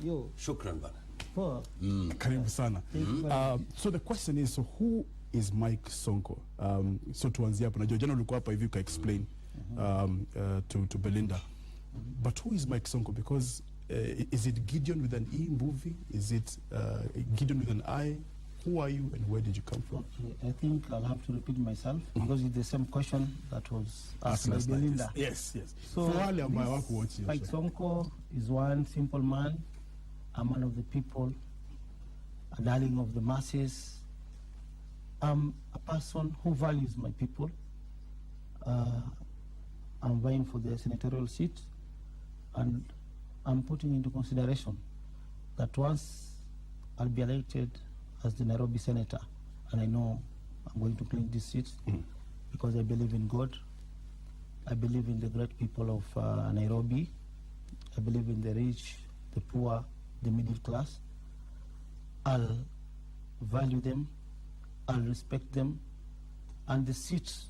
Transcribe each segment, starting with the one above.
Shukran bana. Karibu sana. So the question is, so who is Mike Sonko? So tuanzie hapo. Najua jana ulikuwa hapa hivi uka explain to Belinda. But who is Mike Sonko? Because is it Gideon with an E movie? Is it Gideon with an I? Who are you and where did you come from? Okay, I think I'll have to repeat myself because it's the same question that was asked by Belinda. Yes. So Mike Sonko is one simple man, a man of the people, a darling of the masses. I'm a person who values my people. I'm vying for the senatorial seat, and I'm putting into consideration that once I'll be elected as the Nairobi senator, and I know I'm going to claim this seat because I believe in God. I believe in the great people of Nairobi. I believe in the rich, the poor, the middle class. I'll value them, I'll respect them, and the seats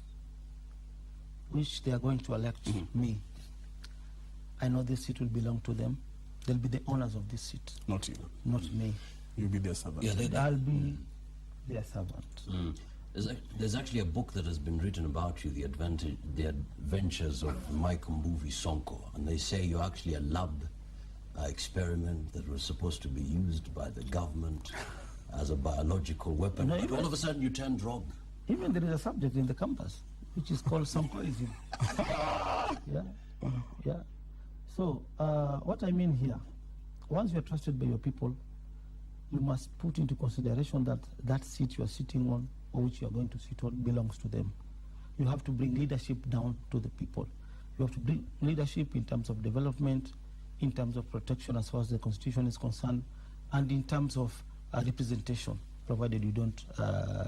which they are going to elect me, I know this seat will belong to them. They'll be the owners of this seat. Not you. Not me. You'll be their servant. Yeah, I'll be their servant. There's actually a book that has been written about you, the adventures of Mike Mbuvi Sonko, and they say you're actually a lab experiment that was supposed to be used by the government as a biological weapon. No, but all of a sudden you turned rogue. Even there is a subject in the campus which is called Sonkoism. Yeah. So what I mean here, once you are trusted by your people, you must put into consideration that that seat you are sitting on, or which you are going to sit on, belongs to them. You have to bring leadership down to the people. You have to bring leadership in terms of development, in terms of protection as far as the Constitution is concerned, and in terms of representation, provided you don't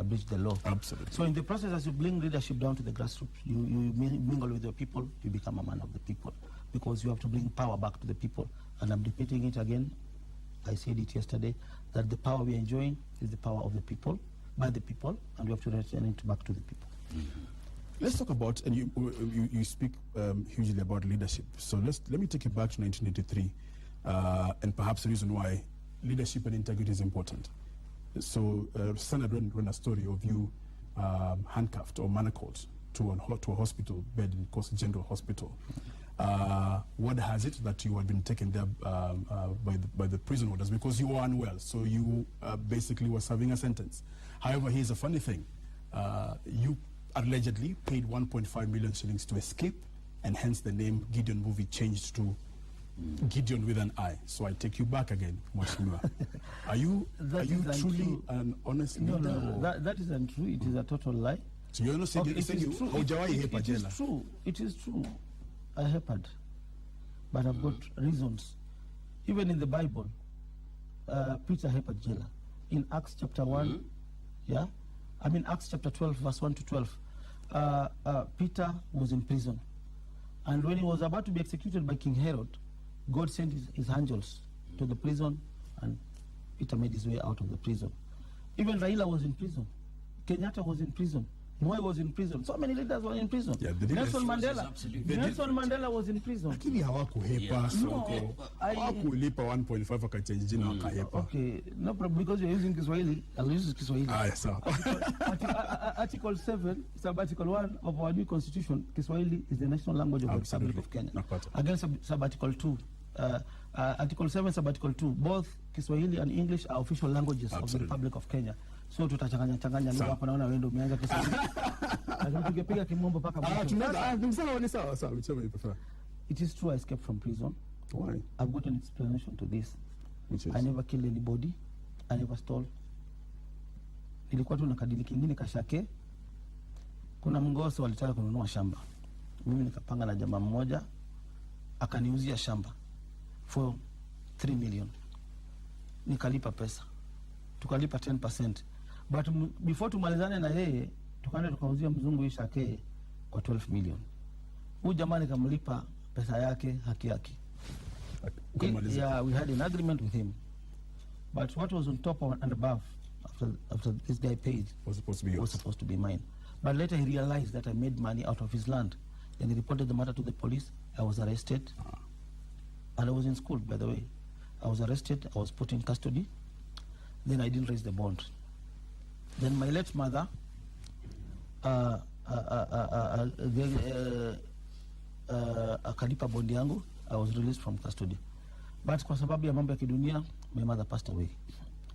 breach the law. Absolutely. So in the process, as you bring leadership down to the grassroots, you mingle with your people, you become a man of the people, because you have to bring power back to the people. And I'm repeating it again. I said it yesterday, that the power we are enjoying is the power of the people, by the people, and we have to return it back to the people. Let's talk about, and you speak hugely about leadership. So let me take you back to 1983, and perhaps the reason why leadership and integrity is important. So Standard ran a story of you handcuffed or manacled to a hospital bed in Coast General Hospital. What has it that you had been taken there by the prison warders because you were unwell, so you basically were serving a sentence. However, here's a funny thing. You allegedly paid 1.5 million shillings to escape, and hence the name Gideon Movie changed to Gideon with an I. So I take you back again, Mwashimiwa. Are you truly an honest leader? No, that isn't true. It is a total lie. So you're not saying it is true. It is true. I happened, but I've got reasons. Even in the Bible, Peter happened jailer. In Acts chapter 1, Acts chapter 12, verse 1 to 12, Peter was in prison. And when he was about to be executed by King Herod, God sent his angels to the prison, and Peter made his way out of the prison. Even Raila was in prison. Kenyatta was in prison. Moi was in prison. So many leaders were in prison. Yeah, Nelson Mandela was in prison. Lakini hawakuhepa Sonko. Hawakulipa 1.5 wakachange jina wakahepa. Okay, no problem, because you're using Kiswahili. I'll use Kiswahili. Sawa. Article 7, sub-article 1 of our new constitution, Kiswahili is the national language of the Republic of Kenya. Against sub-article 2. Article 7, sub-article 2, both Kiswahili and English are official languages of the Republic of Kenya. So tutachanganya lugha hapa, naona wewe ndio umeanza Kiswahili. Lazima tungepiga kimombo paka sawa. It is true I escaped from prison. Why? I've got an explanation to this. Which is? I never killed anybody. I never stole. Nilikuwa tu na kadili kingine kashake. Kuna mngoso walitaka kununua shamba. Mimi nikapanga na jamaa mmoja akaniuzia shamba for 3 million. Nikalipa pesa. Tukalipa 10%. But before tumalizane na yeye, tukaenda tukauzia mzungu hii shake kwa 12 million. Huyu jamaa nikamlipa pesa yake haki yake. Yeah, we had an agreement with him. But what was on top and above after this guy paid was supposed to be mine. But later he realized that I made money out of his land. Then he reported the matter to the police. I was arrested. And I was in school, by the way. I was arrested, I was put in custody, then I didn't raise the bond. Then my late mother akalipa bond yangu, I was released from custody. But kwa sababu ya mambo ya kidunia, my mother passed away.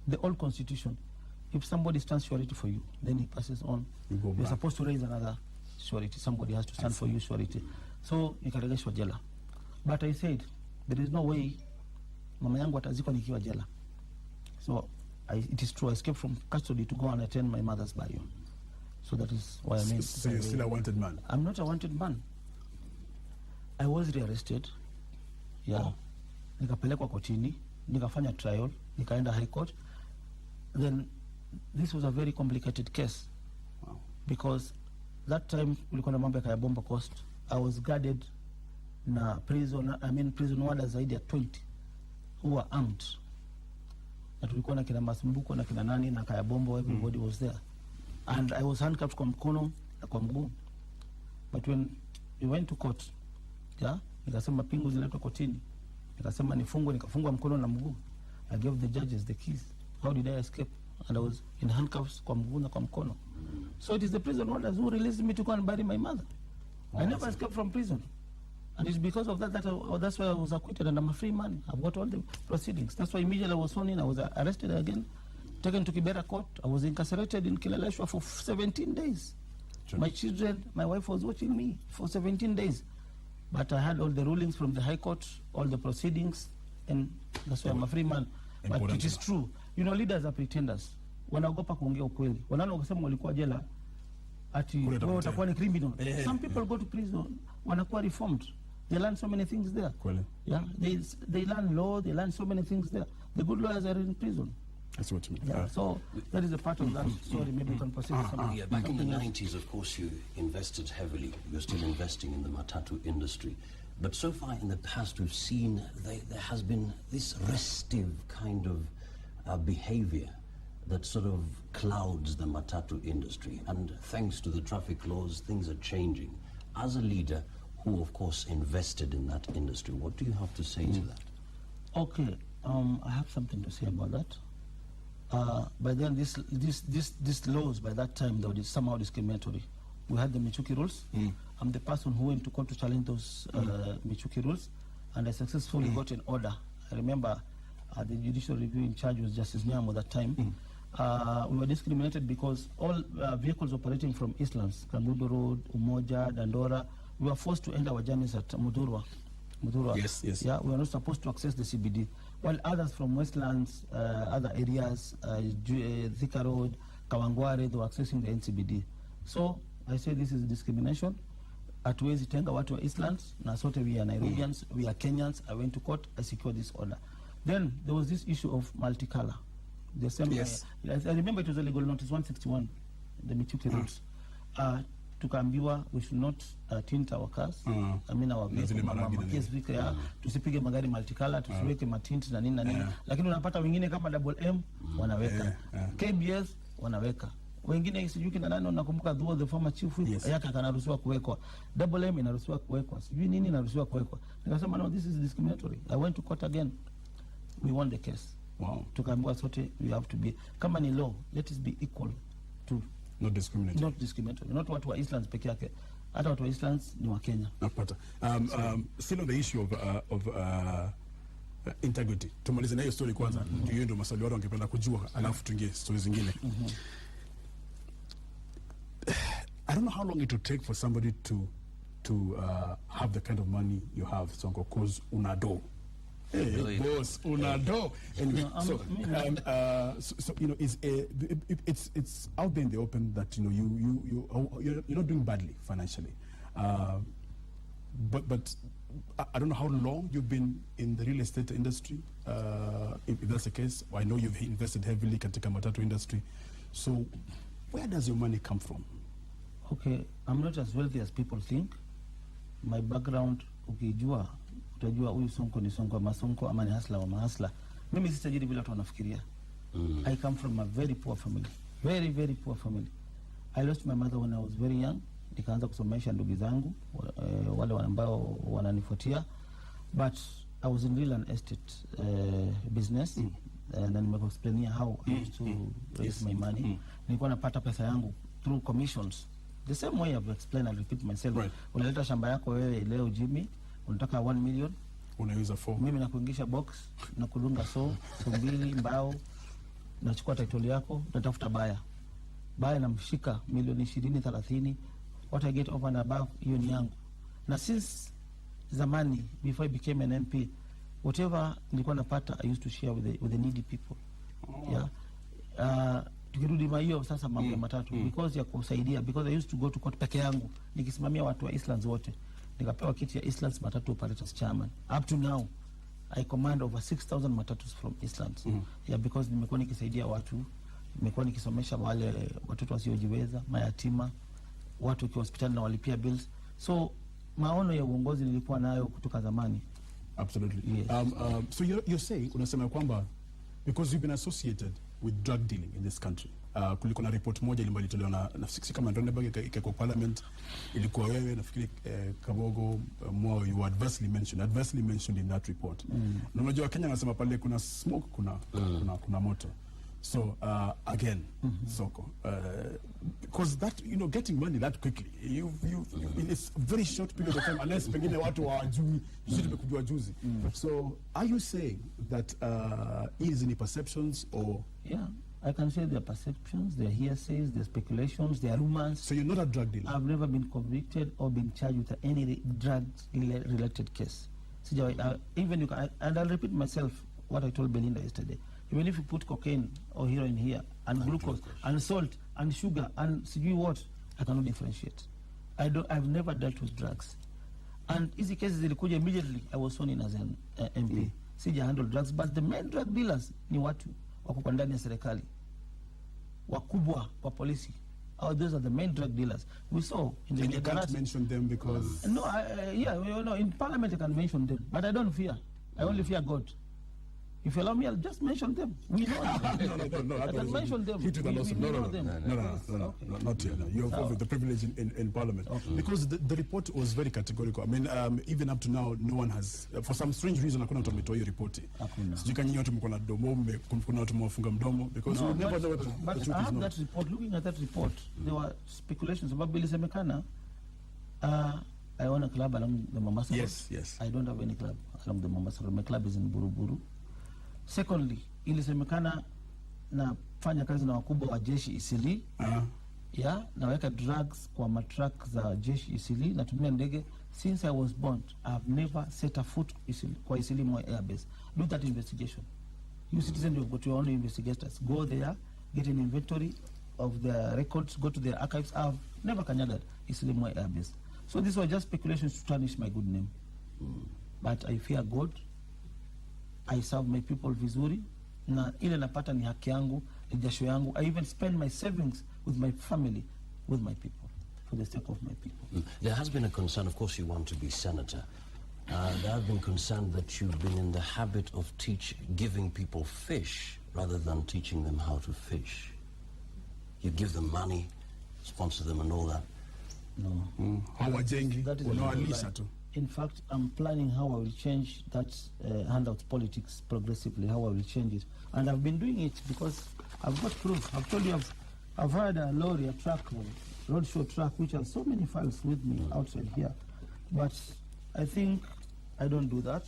The old constitution, if somebody stands surety for you, then he passes on. You're supposed to raise another surety. Somebody has to stand for you surety. So nikaregeshwa jela. But I said, there is no way mama yangu atazikwa nikiwa jela. So it is true, I escaped from custody to go and attend my mother's burial. So that is why I made. So you're still a wanted man? I'm not a wanted man. I was rearrested. Yeah. Oh. Nikapelekwa kotini, nikafanya trial, nikaenda high court. Then this was a very complicated case. Wow. Because that time kulikuwa na mambo ya bomba coast. I was guarded na prison warders zaidi ya 20 who were armed. Na tulikuwa na kina Masumbuko na kina nani na Kaya Bombo, everybody was there. And I was handcuffed kwa mkono na kwa mguu. But when we went to court, yeah, nikasema pingu ziletwe kotini. Nikasema nifungwe, nikafungwa mkono na mguu. I gave the judges the keys. How did I escape? And I was in handcuffs kwa mguu na kwa mkono. So it is the prison warders who released me to go and bury my mother. I never escaped from prison. And it's because of that that's why I was acquitted and I'm a free man. I've got all the proceedings. That's why immediately I was sworn in, I was arrested again, taken to Kibera court. I was incarcerated in Kileleshwa for 17 days. Sure. My children, my wife was watching me for 17 days. But I had all the rulings from the High Court, all the proceedings, and that's why I'm a free man. But it is true. You know, leaders are pretenders. Wanaogopa kuongea ukweli. Wanaona ukisema walikuwa jela, ati wewe utakuwa ni criminal. Some people go to prison, wanakuwa reformed. They learn so many things there. Yeah, they learn law, they learn so many things there. The good lawyers are in prison. That's what you mean. Yeah, so that is a part of that story. Maybe you can proceed with something. Yeah, back in the 90s, of course, you invested heavily. You're still investing in the matatu industry. But so far in the past, we've seen there has been this restive kind of behavior that sort of clouds the matatu industry. And thanks to the traffic laws, things are changing. As a leader who, of course, invested in that industry, what do you have to say to that? Okay, I have something to say about that. By then, these laws, by that time, they were somehow discriminatory. We had the Michuki rules. I'm the person who went to court to challenge those Michuki rules, and I successfully got an order. I remember the judicial review in charge was Justice Nyamo at that time. We were discriminated because all vehicles operating from Eastlands, Kangudo Road, Umoja, Dandora, we were forced to end our journeys at Mudurwa. Yes. Yeah, we were not supposed to access the CBD. While others from Westlands, other areas, Thika Road, Kawangware, they were accessing the NCBD. So I say this is discrimination. Hatuwezi tenga watu wa Eastlands, na sote we are Nairobians, we are Kenyans. I went to court, I secured this order. Then there was this issue of multicolor. The same. Yes. I remember it was a legal notice 161, the Michuki rules. Tukaambiwa we should not tint our cars. I mean our vehicles, tusipige magari multicolor, tusiweke matint na nini na nini. Lakini unapata wengine kama double M wanaweka. KBS wanaweka. Wengine sijui kina nani, nakumbuka the former chief yake kanaruhusiwa kuwekwa. Double M inaruhusiwa kuwekwa. Sijui nini inaruhusiwa kuwekwa. Nikasema no, this is discriminatory. I went to court again. We won the case. Wow. Tukaambiwa sote we have to be, kama ni law, let us be equal to. Not discriminatory. Not discriminatory. Not watu wa Eastlands peke yake. Hata watu wa Eastlands ni wa Kenya. Napata. Still on the issue of integrity. Tumalize na hiyo story kwanza. Ndio ndio maswali watu wangependa kujua, alafu tuingie stories zingine. I don't know how long it will take for somebody to have the kind of money you have, Sonko, because unado. Hey, boss, unado. Anyway, so you know, it's out there in the open that you're not doing badly financially, but I don't know how long you've been in the real estate industry. If that's the case, I know you've invested heavily katika matatu industry. So where does your money come from? Okay, I'm not as wealthy as people think. My background, ukijua utajua huyu Sonko ni Sonko ama Sonko ama ni hasla wa mahasla. Mimi si tajiri vile watu wanafikiria. I come from a very poor family. Very, very poor family. I lost my mother when I was very young. Nikaanza kusomesha ndugu zangu wale ambao wananifuatia. But I was in real estate business. Na nimekuexplainia how I used to raise my money. Nilikuwa napata pesa yangu through commissions. The same way I've explained, I'll repeat myself. Right. Unaleta shamba yako wewe leo Jimmy, unataka 1 million. Unauza 4. Mimi nakuingisha box, na kudunga so mbili mbao, nachukua title yako, natafuta baya. Baya namshika milioni 20 30. What I get over and above, hiyo ni yangu. Na since zamani, before I became an MP, whatever nilikuwa napata, I used to share with the needy people. Yeah. Tukirudi hiyo sasa mambo matatu, because ya kusaidia, because I used to go to court peke yangu nikisimamia watu wa Islands wote, nikapewa kiti ya Islands Matatu Operators Chairman. Up to now I command over 6,000 matatus from Islands. Yeah, because nimekuwa nikisaidia watu, nimekuwa nikisomesha wale watoto wasiojiweza, mayatima, watu wakiwa hospitali na walipia bills. So maono ya uongozi nilikuwa nayo kutoka zamani. Absolutely. Yes. So you're saying, unasema kwamba because you've been associated with drug dealing in this country, kulikuwa na report moja ilitolewa na nafikiri kama Ndonebag ikakwa parliament, ilikuwa wewe nafikiri Kabogo Mwao, you were adversely mentioned in that report. Na unajua Kenya nasema pale kuna smoke, kuna moto. So again, Sonko, because that, you know, getting money that quickly, you in a very short period of time, unless pengine watu hawajui, tumekujua juzi. So are you saying that is any perceptions or? Yeah, I can say their perceptions, their hearsays, their speculations, their rumors. So you're not a drug dealer? I've never been convicted or been charged with any drugs-related case. Even you can, and I'll repeat myself what I told Belinda yesterday. Even if you put cocaine or heroin here, and glucose, and salt, and sugar, and see what, I cannot differentiate. I've never dealt with drugs. And easy cases ilikuja immediately, I was sworn in as an MP. Sija handle drugs, but the main drug dealers ni watu wako kwa ndani ya serikali, wakubwa kwa polisi. Those are the main drug dealers. We saw in the and you can't mention them because... No, in parliament I can mention them, but I don't fear. I only fear God. If you allow me, I'll just mention them. We know them. No, I can mention them. No, not here. No. You have the privilege in Parliament. Okay. Because the report was very categorical. I mean, even up to now, no one has, for some strange reason, hakuna mtu ametoa hiyo report. Sijui kama nyinyi watu mko na domo, kuna watu mwafunga mdomo, because we never know what the truth is. I have that report. Looking at that report, there were speculations about ilisemekana. I own a club along the Mombasa Road. Yes. I don't have any club along the Mombasa Road. My club is in Buruburu. Secondly, ilisemekana nafanya kazi na wakubwa wa jeshi Isili. Naweka drugs kwa matruck za jeshi Isili, natumia ndege. Since I was born, I've never set a foot kwa Isili Moi airbase. Do that investigation. You citizens, you've got your own investigators. Go there, get an inventory of their records, go to their archives. I've never kanyaga Isili Moi airbase. So these were just speculations to tarnish my good name. But I fear God. I serve my people vizuri, na ile napata ni haki yangu, ni jasho yangu. I even spend my savings with my family, with my people, for the sake of my people. There has been a concern, of course you want to be senator. There have been concerned that you've been in the habit of giving people fish rather than teaching them how to fish. You give them money, sponsor them and all that. No. Hawajengi, unawalisha tu. In fact, I'm planning how I will change that handout politics progressively, how I will change it. And I've been doing it because I've got proof. I've told you I've had a lorry, a truck, a roadshow truck, which has so many files with me outside here. But I think I don't do that.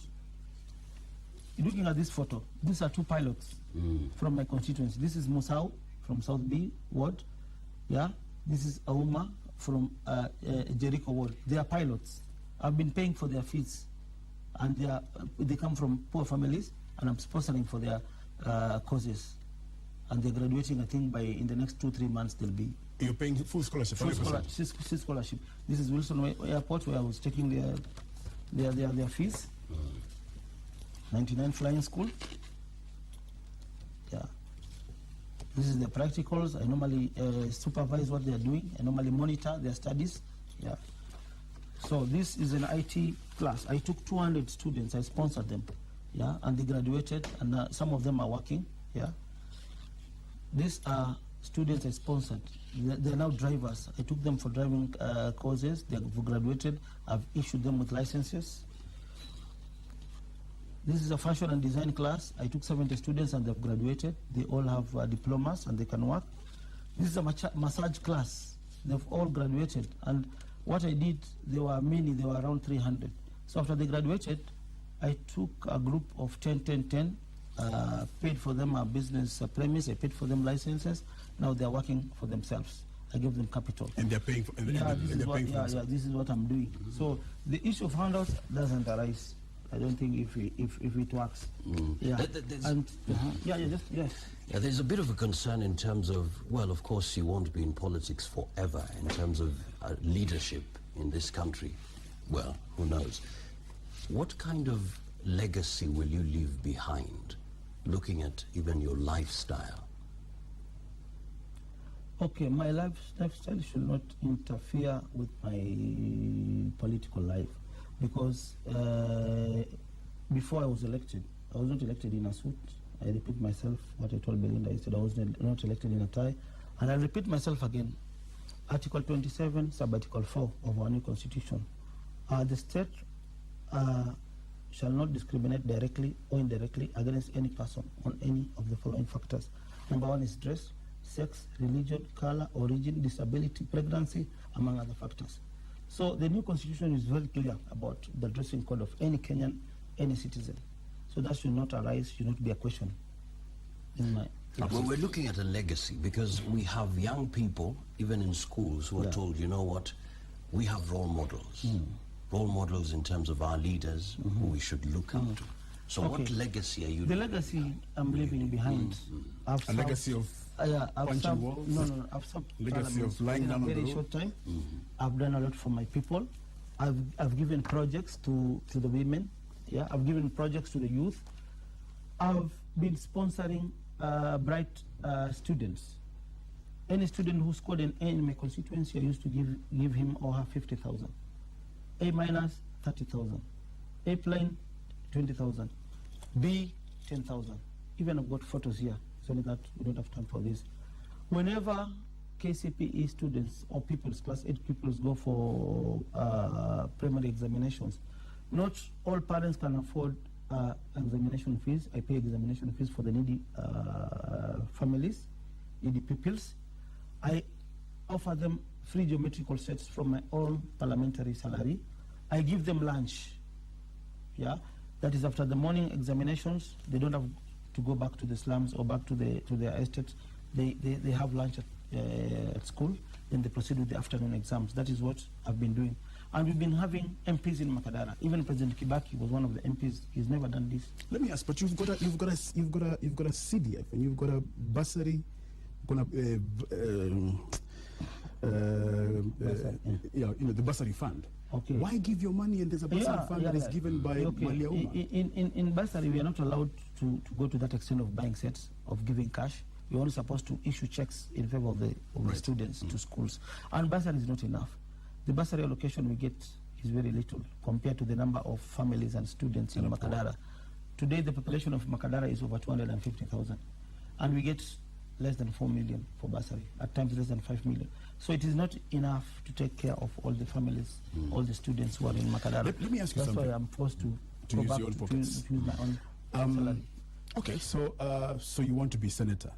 Looking at this photo, these are two pilots from my constituency. This is Musau from South B Ward. Yeah, this is Auma from Jericho Ward. They are pilots. I've been paying for their fees, and they come from poor families, and I'm sponsoring for their causes. And they're graduating, I think, in the next 2-3 months they'll be. You're paying full scholarship? Full scholarship. This is Wilson Airport, where I was taking their fees. 99 Flying School. Yeah. This is the practicals. I normally supervise what they are doing. I normally monitor their studies. Yeah. So this is an IT class. I took 200 students. I sponsored them. Yeah, and they graduated, and some of them are working. Yeah. These are students I sponsored. They're now drivers. I took them for driving courses. They have graduated. I've issued them with licenses. This is a fashion and design class. I took 70 students and they've graduated. They all have diplomas and they can work. This is a massage class. They've all graduated. And what I did, there were many, there were around 300. So after they graduated, I took a group of 10, paid for them a business premise, I paid for them licenses. Now they're working for themselves. I gave them capital. And they're paying for this is what I'm doing. So the issue of handouts doesn't arise. I don't think if it works. There's a bit of a concern in terms of, well, of course you won't be in politics forever in terms of leadership in this country. Well, who knows? What kind of legacy will you leave behind, looking at even your lifestyle? Okay, my lifestyle should not interfere with my political life, because before I was elected, I was not elected in a suit. I repeat myself what I told Belinda. I said I was not elected in a tie. And I repeat myself again. Article 27, Sub-Article 4 of our new constitution. The state shall not discriminate directly or indirectly against any person on any of the following factors. Number one is dress, sex, religion, color, origin, disability, pregnancy, among other factors. So the new constitution is very clear about the dressing code of any Kenyan, any citizen. So that should not arise, should not be a question. Well, we're looking at a legacy because we have young people, even in schools, who are told, you know what, we have role models. Role models in terms of our leaders who we should look up to. So what legacy are you The legacy I'm leaving behind. A legacy of punching walls? No, I've served legacy of lying down on the road? in a very short time. I've done a lot for my people. I've given projects to the women. Yeah, I've given projects to the youth. I've been sponsoring bright students. Any student who scored an A in my constituency, I used to give him or her 50,000. A minus, 30,000. A plain, 20,000. B, 10,000. Even I've got photos here. It's only that we don't have time for this. Whenever KCPE students or pupils, class 8 pupils, go for primary examinations, not all parents can afford examination fees. I pay examination fees for the needy families, needy pupils. I offer them free geometrical sets from my own parliamentary salary. I give them lunch. Yeah, that is after the morning examinations. They don't have to go back to the slums or back to their estates. They have lunch at school. Then they proceed with the afternoon exams. That is what I've been doing. And we've been having MPs in Makadara. Even President Kibaki was one of the MPs. He's never done this. Let me ask, but you've got a CDF and you've got a bursary, the bursary fund. Okay. Why give your money and there's a bursary fund that is given by Malia Uma? In bursary, we are not allowed to go to that extent of buying sets, of giving cash. We're only supposed to issue checks in favor of the students to schools. And bursary is not enough. The bursary allocation we get is very little compared to the number of families and students in Makadara. Today, the population of Makadara is over 250,000. And we get less than 4 million for bursary, at times less than 5 million. So it is not enough to take care of all the families, all the students who are in Makadara. Let me ask you something. That's why I'm forced to go use back your own to pockets. use my own salary. Okay, so you want to be senator.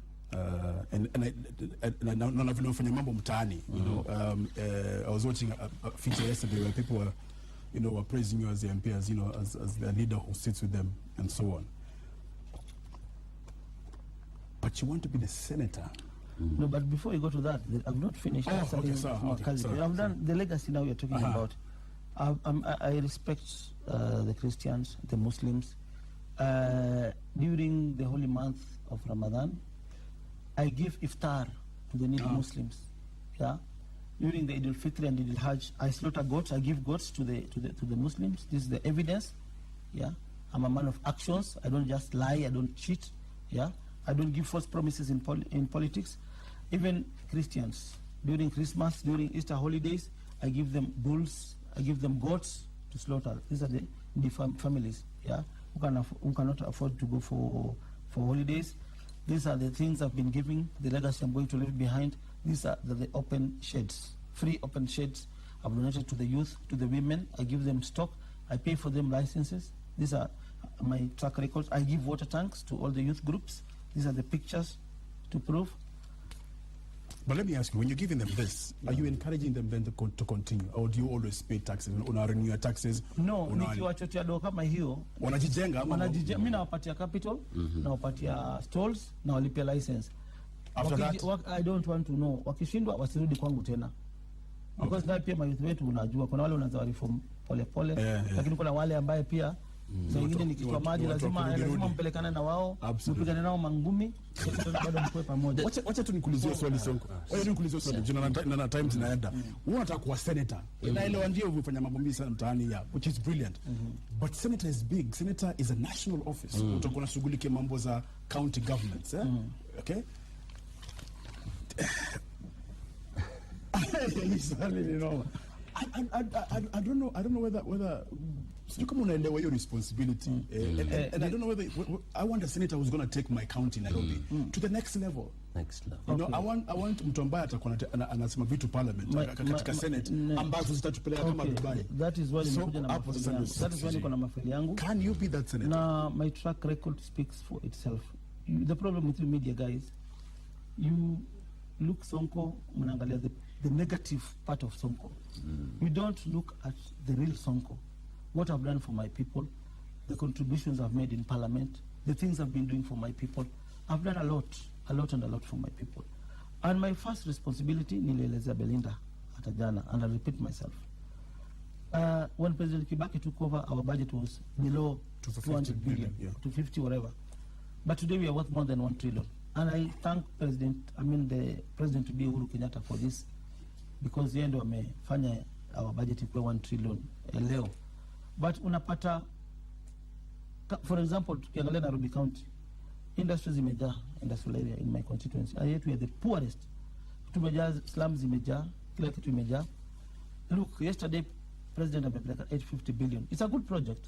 And nafanya mambo mtaani, you know. I was watching a feature yesterday where people were praising you as the MP, as the leader who sits with them and so on. But you want to be the senator. No, but before you go to that, I've not finished. I've done the legacy now you're talking about. I respect the Christians, the Muslims. During the holy month of Ramadan, I give iftar to the needy Muslims. Yeah. During the Eid al-Fitr and Eid al-Hajj, I slaughter goats. I give goats to the Muslims. This is the evidence. Yeah. I'm a man of actions. I don't just lie. I don't cheat. Yeah. I don't give false promises in politics. Even Christians, during Christmas, during Easter holidays, I give them bulls. I give them goats to slaughter. These are the families. Yeah. Who cannot afford to go for holidays. These are the things I've been giving, the legacy I'm going to leave behind. These are the open sheds, free open sheds. I've donated to the youth, to the women. I give them stock. I pay for them licenses. These are my track records. I give water tanks to all the youth groups. These are the pictures to prove. But let me ask you, when you're giving them this, are you encouraging them then to continue, or do you always pay taxes? Renew your taxes? No, nikiwachotea do kama hiyo wanajijenga ama mimi nawapatia capital, nawapatia stalls, na walipia license. After that, I don't want to know. Wakishindwa wasirudi kwangu tena. Because na pia mayouth wetu unajua kuna wale unaanza reform pole pole, lakini kuna wale ambaye pia wengine nikitoa maji lazima mpelekane na wao, mpigane nao mangumi, bado mkoe pamoja. Wacha tu nikuulizie swali Sonko. Wacha tu nikuulizie swali. Na time zinaenda. Unataka kuwa senator. Naelewa ndio umefanya mambo mengi sana mtaani ya, which is brilliant. But senator is big. Senator is a national office. Utakuwa unashughulikia mambo za county governments, okay? I don't know whether you come on your responsibility, and I don't know whether I want a senator who's going to take my county Nairobi to the next level. Next level. You know, I want mtu ambaye atakuwa anasema vitu parliament katika senate ambazo zitatupeleka kama Dubai. That is why nimekuja na mafeli yangu. That is why niko na mafeli yangu. Can you be that senator? Na my track record speaks for itself. The problem with you media guys, you look Sonko, mnaangalia the negative part of Sonko. You don't look at the real Sonko. What I've done for my people, the contributions I've made in parliament, the things I've been doing for my people. I've done a lot for my people. And my first responsibility, nilielezea Belinda hata jana, and I'll repeat myself. When President Kibaki took over, our budget was below 200 billion, 250 whatever. But today we are worth more than 1 trillion. And I thank the President to be Uhuru Kenyatta for this, because yeye ndo amefanya our budget ikuwe 1 trillion leo. But unapata, for example, tukiangalia Nairobi County, industries imejaa, industrial area in my constituency. And yet we are the poorest. Tumejaa, slums zimejaa, kila kitu imejaa. Look, yesterday President amepeleka 850 billion. It's a good project.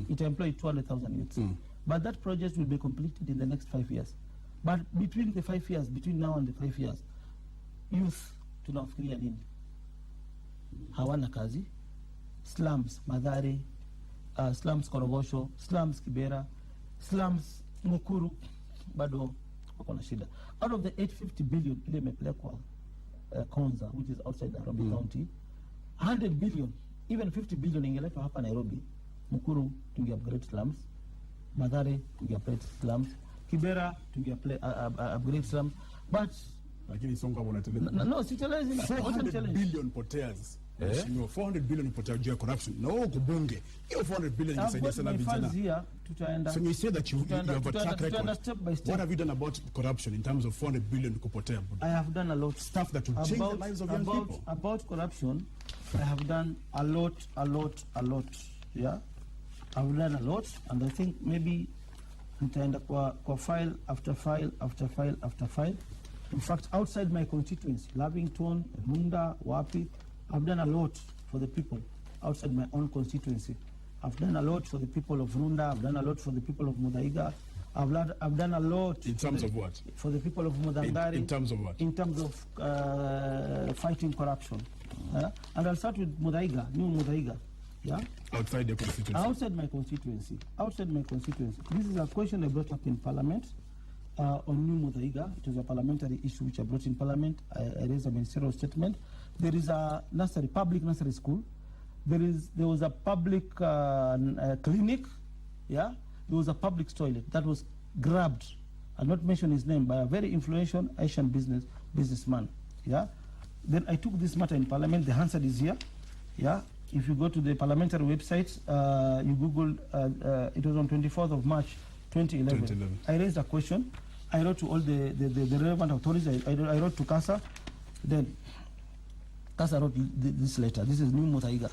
It employed 200,000 youths. But that project will be completed in the next 5 years. But between the 5 years, between now and the 5 years, youth tunafikiria nini? Hawana kazi. Slums Mathare, slums Korogosho, slums Kibera, slums Mukuru, bado wako na shida. Out of the 850 billion ile imepelekwa Konza, which is outside Nairobi County, 100 billion, even 50 billion ingeletwa hapa Nairobi. Mukuru tunge upgrade slums, Mathare tunge upgrade slums, Kibera tunge upgrade slums, but lakini Sonko wanateleza. No, sitelezi. 400 billion poteas. 400 billion potea juu ya corruption. No, kubunge. Hiyo 400 billion inasaidia sana vijana. So you say that you have a track record. What have you done about corruption in terms of 400 billion kupotea? I have done a lot. Stuff that will change the lives of young people. About corruption, I have done a lot. Yeah? I've done a lot, and I think maybe nitaenda kwa file after file. In fact, outside my constituency, Lavington, Munda, Wapi, I've done a lot for the people outside my own constituency. I've done a lot for the people of Runda. I've done a lot for the people of Mudaiga. I've done a lot. In terms of what? For the people of Mudangari. In terms of what? In terms of fighting corruption. And I'll start with Mudaiga, new Mudaiga. Yeah? Outside the constituency? Outside my constituency. This is a question I brought up in Parliament. On New Mudaiga. It was a parliamentary issue which I brought in Parliament. I raised a ministerial statement. There is a public nursery school. There was a public clinic. Yeah, there was a public toilet that was grabbed. I'll not mention his name, by a very influential Asian businessman. Yeah. Then I took this matter in Parliament. The answer is here. Yeah. If you go to the parliamentary website, you Google. It was on 24th of March. 2011. I raised a question. I wrote to all the relevant authorities. I wrote to CASA. Then CASA wrote this letter. This is New Mudaiga.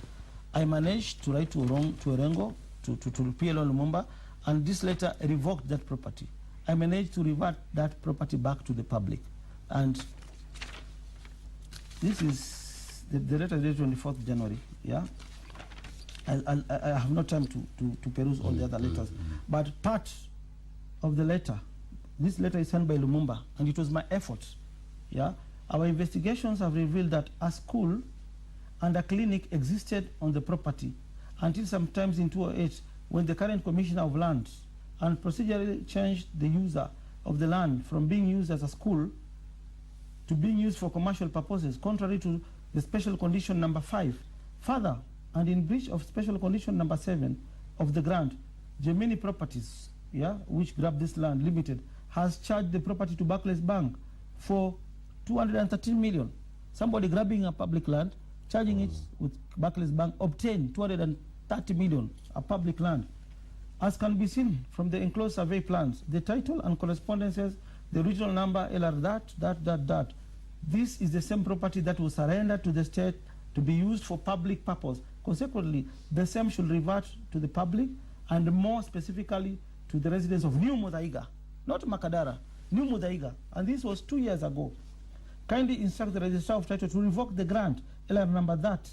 I managed to write to Orengo, to PLO Lumumba, and this letter revoked that property. I managed to revert that property back to the public. And this is the letter dated 24th January. Yeah. I have no time to peruse all the other letters. But part of the letter, this letter is sent by Lumumba, and it was my effort. Yeah? Our investigations have revealed that a school and a clinic existed on the property until sometimes in 2008, when the current Commissioner of Land and procedurally changed the user of the land from being used as a school to being used for commercial purposes, contrary to the special condition number 5. Further, and in breach of special condition number 7 of the grant, Gemini Properties, which grabbed this land limited, has charged the property to Barclays Bank for 213 million. Somebody grabbing a public land, charging it with Barclays Bank, obtained 230 million, a public land. As can be seen from the enclosed survey plans, the title and correspondences, the original number LR that. This is the same property that was surrendered to the state to be used for public purpose. Consequently, the same should revert to the public, and more specifically to the residents of New Muthaiga, not Makadara, New Muthaiga. And this was 2 years ago. Kindly instruct the registrar of title to revoke the grant, LR number that,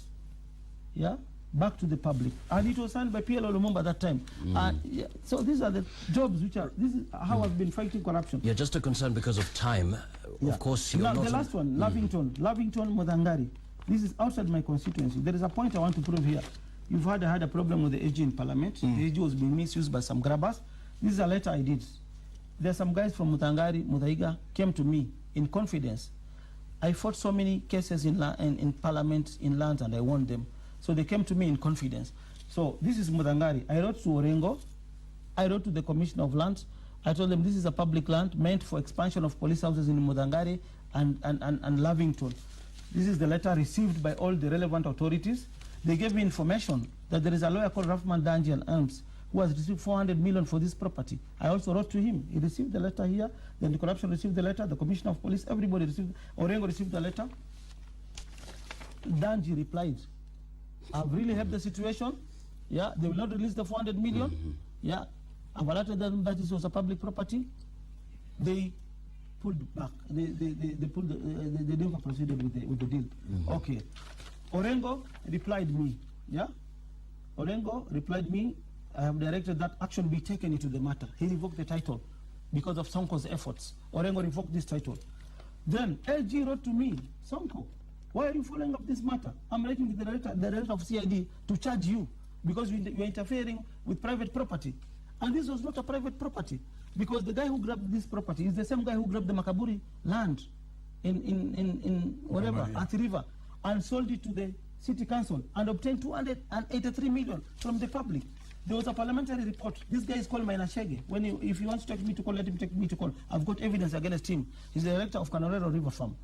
back to the public. And it was signed by PLO Lumumba at that time. So these are the jobs which are, this is how I've been fighting corruption. Yeah, just a concern because of time. Of course, you're not... The last one, Lavington, Mudangari. This is outside my constituency. There is a point I want to prove here. You've had a problem with the AG in Parliament. The AG was being misused by some grabbers. This is a letter I did. There are some guys from Muthaiga came to me in confidence. I fought so many cases in Parliament, in lands, and I won them. So they came to me in confidence. So this is Muthangari. I wrote to Orengo. I wrote to the Commissioner of Lands. I told them this is a public land meant for expansion of police houses in Muthangari and Lavington. This is the letter received by all the relevant authorities. They gave me information that there is a lawyer called Rafman Danji and Arms who has received 400 million for this property. I also wrote to him. He received the letter here. Then the corruption received the letter. The Commissioner of Police, everybody received. Orengo received the letter. Danji replied, I've really helped the situation. They will not release the 400 million. I've alerted them that this was a public property. They pulled back. They never proceeded with the deal. Okay. Orengo replied me. Orengo replied me. I have directed that action be taken into the matter. He revoked the title because of Sonko's efforts. Orengo revoked this title. Then LG wrote to me, Sonko, why are you following up this matter? I'm writing to the director of CID to charge you because you're interfering with private property. And this was not a private property because the guy who grabbed this property is the same guy who grabbed the Makaburi land in whatever, at the river, and sold it to the city council and obtained 283 million from the public. There was a parliamentary report. This guy is called Mainashege. If he wants to take me to court, let him take me to court. I've got evidence against him. He's the director of Kanorero River Farm.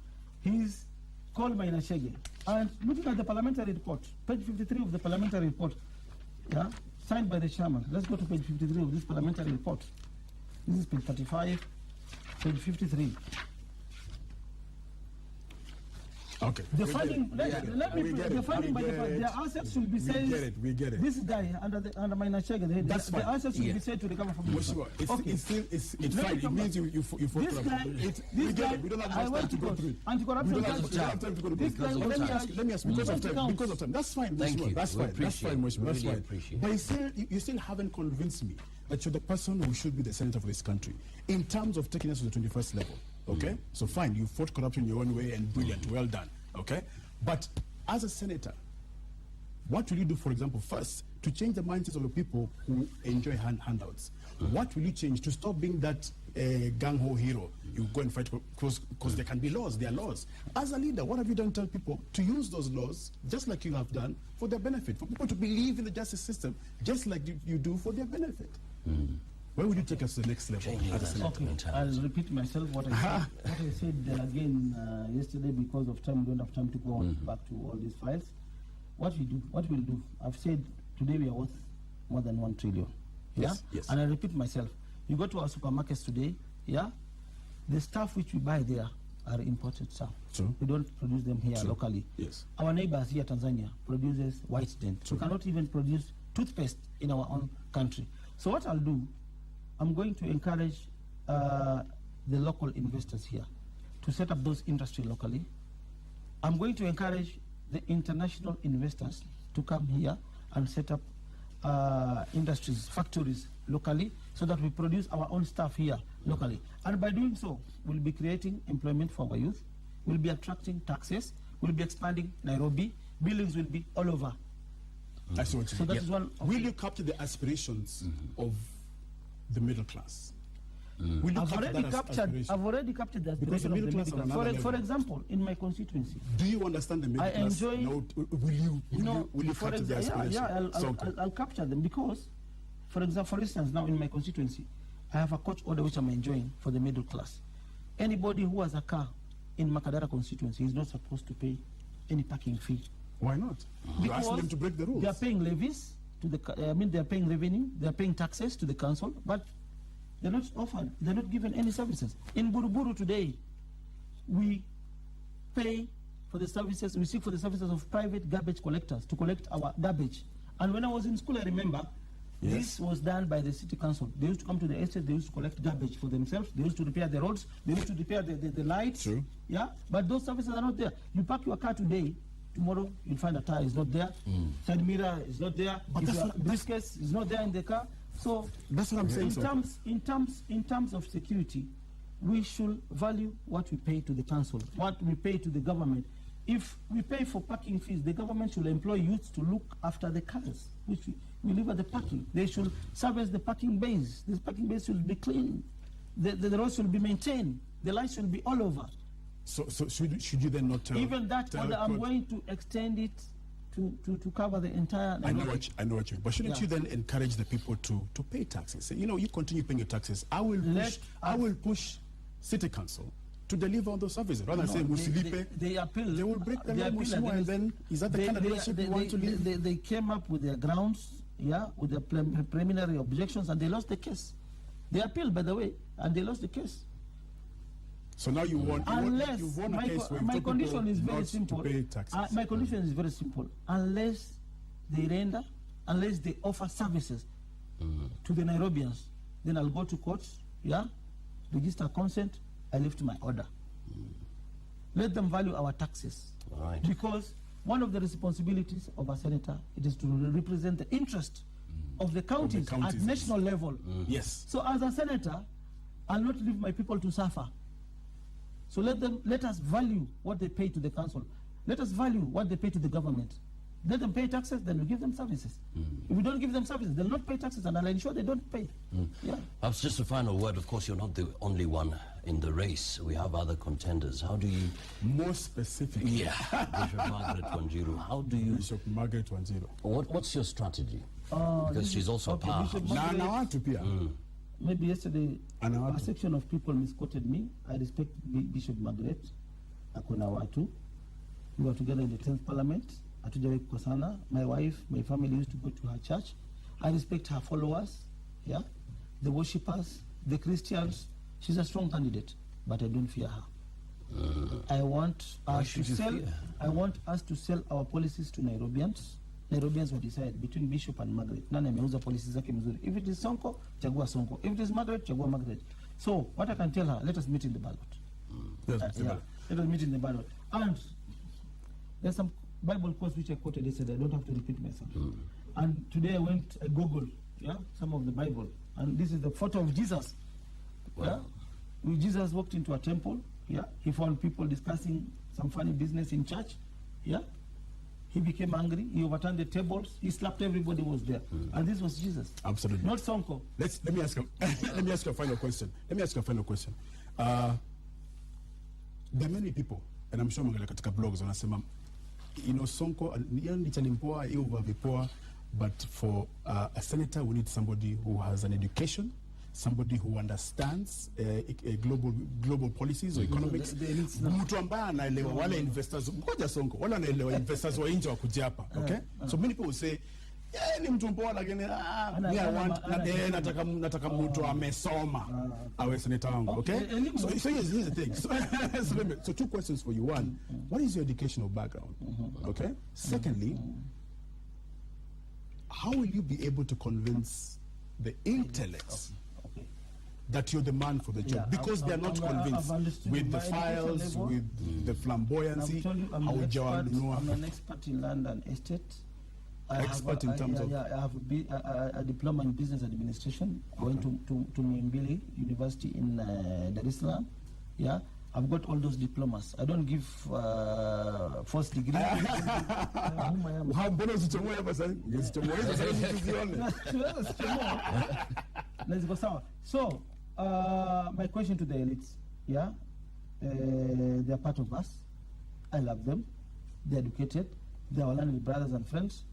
He's called Mainashege. And looking at the parliamentary report, page 53 of the parliamentary report, signed by the chairman. Let's go to page 53 of this parliamentary report. This is page 35, page 53. Okay. The funding, the funding by the assets should be said. We get it. This guy under my Nachega, the assets should be said to recover from this. It's fine. It means you fought corruption. We don't have much time to go through it. Anti-corruption. We don't have time to go through it. Let me ask because of time. Because of time. That's fine. Thank you. That's fine. That's fine. Really appreciate. But you still haven't convinced me that you're the person who should be the senator of this country in terms of taking us to the 21st level. Okay? So fine, you fought corruption your own way and brilliant, well done. Okay? But as a senator, what will you do, for example, first, to change the mindsets of the people who enjoy handouts? What will you change to stop being that gang-ho hero? You go and fight because there can be laws, there are laws. As a leader, what have you done to tell people to use those laws, just like you have done, for their benefit, for people to believe in the justice system, just like you do for their benefit? Where would you take us to the next level? Okay, I'll repeat myself what I said again yesterday. Because of time, we don't have time to go back to all these files. What we'll do, I've said today we are worth more than 1 trillion. Yes. And I repeat myself, you go to our supermarkets today, the stuff which we buy there are imported stuff. True. We don't produce them here locally. Yes. Our neighbors here, Tanzania, produces white dent. We cannot even produce toothpaste in our own country. So what I'll do, I'm going to encourage the local investors here to set up those industries locally. I'm going to encourage the international investors to come here and set up industries, factories locally, so that we produce our own stuff here locally. And by doing so, we'll be creating employment for our youth, we'll be attracting taxes, we'll be expanding Nairobi, buildings will be all over I see what you So mean. that is one. Will you capture the aspirations of the middle class? Will you I've capture already that captured. aspiration? I've already captured the Because the aspiration of the middle class middle are class. another For level. example, in my constituency, Do you understand the middle I class? enjoy- No, will you for capture the example, aspirations? I'll capture them because, for example, for instance, now in my constituency, I have a court order which I'm enjoying for the middle class. Anybody who has a car in Makadara constituency is not supposed to pay any parking fee. Why not? You're asking them to break the rules. They are paying levies to the. They are paying revenue. They are paying taxes to the council, but they're not offered. They're not given any services. In Buruburu today, we pay for the services. We seek for the services of private garbage collectors to collect our garbage. And when I was in school, I remember. Yes. This was done by the city council. They used to come to the estate, they used to collect garbage for themselves, they used to repair the roads, they used to repair the lights. True. Yeah, but those services are not there. You park your car today, tomorrow you'll find a tire is not there, side mirror is not there, But that's not- briefcase is not there in the car. So That's what I'm saying, sir. in terms of security, we should value what we pay to the council, what we pay to the government. If we pay for parking fees, the government should employ youths to look after the cars, which we leave at the parking. They should service the parking bays. This parking base should be clean. The roads should be maintained. The lights should be all over. So should you then not tell? Even that tell order, I'm court- going to extend it to cover the entire. I know what you mean. But shouldn't you then encourage the people to pay taxes? Say, you continue paying your taxes. I will push city council to deliver on those services. Rather than saying Musilipe, they appeal. they will break the they law appeal Musimo, and against- then is that the kind of leadership you want to leave? They came up with their grounds, with their preliminary objections, and they lost the case. They appealed, by the way, and they lost the case. So now you want Unless you want a case where you my told condition people is very not simple. to pay taxes. My condition is very simple. Unless they offer services to the Nairobians, then I'll go to court, register consent, I lift my order. Let them value our taxes. All right. Because one of the responsibilities of a senator, it is to represent the interest of the counties, counties, at national level. Yes. So as a senator, I'll not leave my people to suffer. So let us value what they pay to the council. Let us value what they pay to the government. Let them pay taxes, then we give them services. If we don't give them services, they'll not pay taxes, and I'll ensure they don't pay. Yeah. Perhaps just a final word. Of course, you're not the only one in the race. We have other contenders. How do you... More specifically, Yeah, Bishop Margaret Wanjiru. How do you... Bishop Margaret Wanjiru. What's your strategy? Because she's also a okay, powerhouse. Bishop Margaret- Now I want to be. Maybe yesterday, And a section of people misquoted me. I respect Bishop Margaret Akuna Watu. We were together in the 10th Parliament. Hatujawahi kukosana. My wife, my family used to go to her church. I respect her followers, the worshippers, the Christians. She's a strong candidate, but I don't fear her. I want us to sell. I want us to sell our policies to Nairobians. Nairobians will decide between Bishop and Margaret. Nani ameuza policies zake mzuri. If it is Sonko, chagua Sonko. If it is Margaret, chagua Margaret. So what I can tell her, let us meet in the ballot. Let us meet in the ballot. And there's some Bible quotes which I quoted yesterday. I don't have to repeat myself. And today I Googled, some of the Bible, and this is the photo of Jesus. Wow. When Jesus walked into a temple, he found people discussing some funny business in church, He became angry. He overturned the tables. He slapped everybody who was there, and this was Jesus. Absolutely. Not Sonko. Let me ask you. Let me ask you a final question. There are many people, and I'm sure mwangalia katika blogs wanasema, Sonko nichalimpoa vipoa, but for a senator we need somebody who has an education, somebody who understands global policies or economics, mtu ambaye anaelewa wale investors, ngoja Sonko, wale anaelewa investors wa nje wa kuja hapa, okay? So many people say ni mtu mpoa lakini nataka mtu amesoma awe senator wangu, okay? So here's the thing. So two questions for you. One, what is your educational background? Okay? Secondly, how will you be able to convince the intellects that you're the man for the job? Because they're not convinced with the files, with the flamboyancy. I'm an expert in land and estate. I have a diploma in business administration. I went to Muhimbili University in Dar es Salaam. I've got all those diplomas. I don't give first degree. Let's go sour. So, my question to the elites, yeah, they're part of us. I love them. They're educated. They're our learned brothers and friends.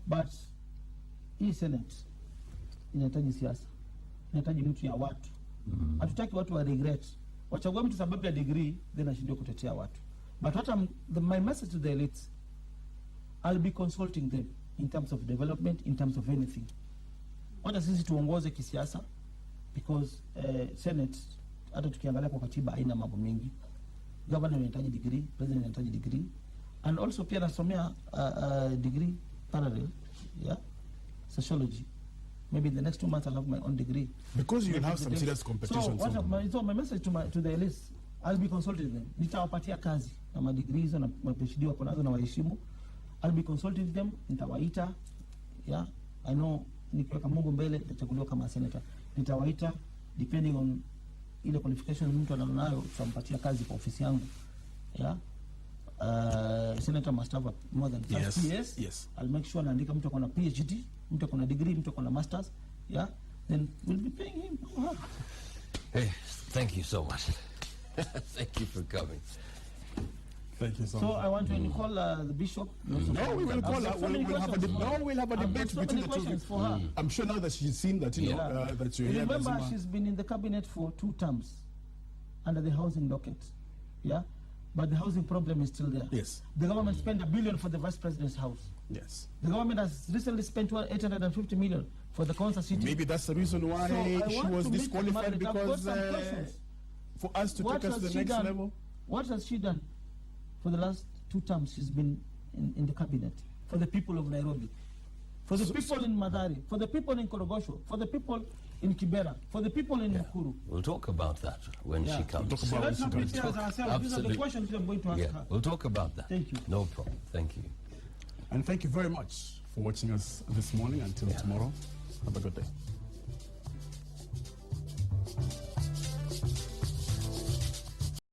But hii Senate inahitaji siasa, inahitaji mtu ya watu. Hatutaki watu wa regret. Wachagua mtu sababu ya degree, then ashindwe kutetea watu. But what my message to the elites, I'll be consulting them in terms of development, in terms of anything. Wacha sisi tuongoze kisiasa, because Senate, hata tukiangalia kwa katiba haina mambo mengi. Governor anahitaji degree, president anahitaji degree, and also pia nasomea degree parallel, yeah, sociology. Maybe in the next 2 months I'll have my own degree. Because you will have some serious competition. So my message to the elites, I'll be consulting them. Nitawapatia kazi na madegree hizo na PhD wako nazo na waheshimu. I'll be consulting them, nitawaita. Yeah, I know nikiweka Mungu mbele nitachaguliwa kama senator. Nitawaita depending on ile qualification mtu anayo, tutampatia kazi kwa ofisi yangu. Yeah. Senator must have more than 5 years. Yes. I'll make sure naandika mtu akona PhD, mtu akona degree, mtu akona masters. Yeah. Then we'll be paying him. Hey, thank you so much. Thank you for coming. Thank you so So much. I want to call the bishop. No, we will call her. We'll have a debate so between the two. for her. I'm sure now that she's seen that, you know, that you're here. Remember, she's been in the cabinet for 2 terms under the housing docket. Yeah? But the housing problem is still there. Yes. The government spent $1 billion for the vice president's house. Yes. The government has recently spent $850 million for the Council City. Maybe that's the reason why she was disqualified, because for us to take us to the next level. What has she done for the last 2 terms? She's been in the cabinet for the people of Nairobi, for the people in Madari, for the people in Korogosho, for the people in Kibera, for the people in Nakuru. We'll talk about that when she comes. We'll talk about Let's not when she prepare ourselves. These are the questions I'm going to ask her. We'll talk about that. Thank you. No problem. Thank you. And thank you very much for watching us this morning. Until tomorrow, have a good day.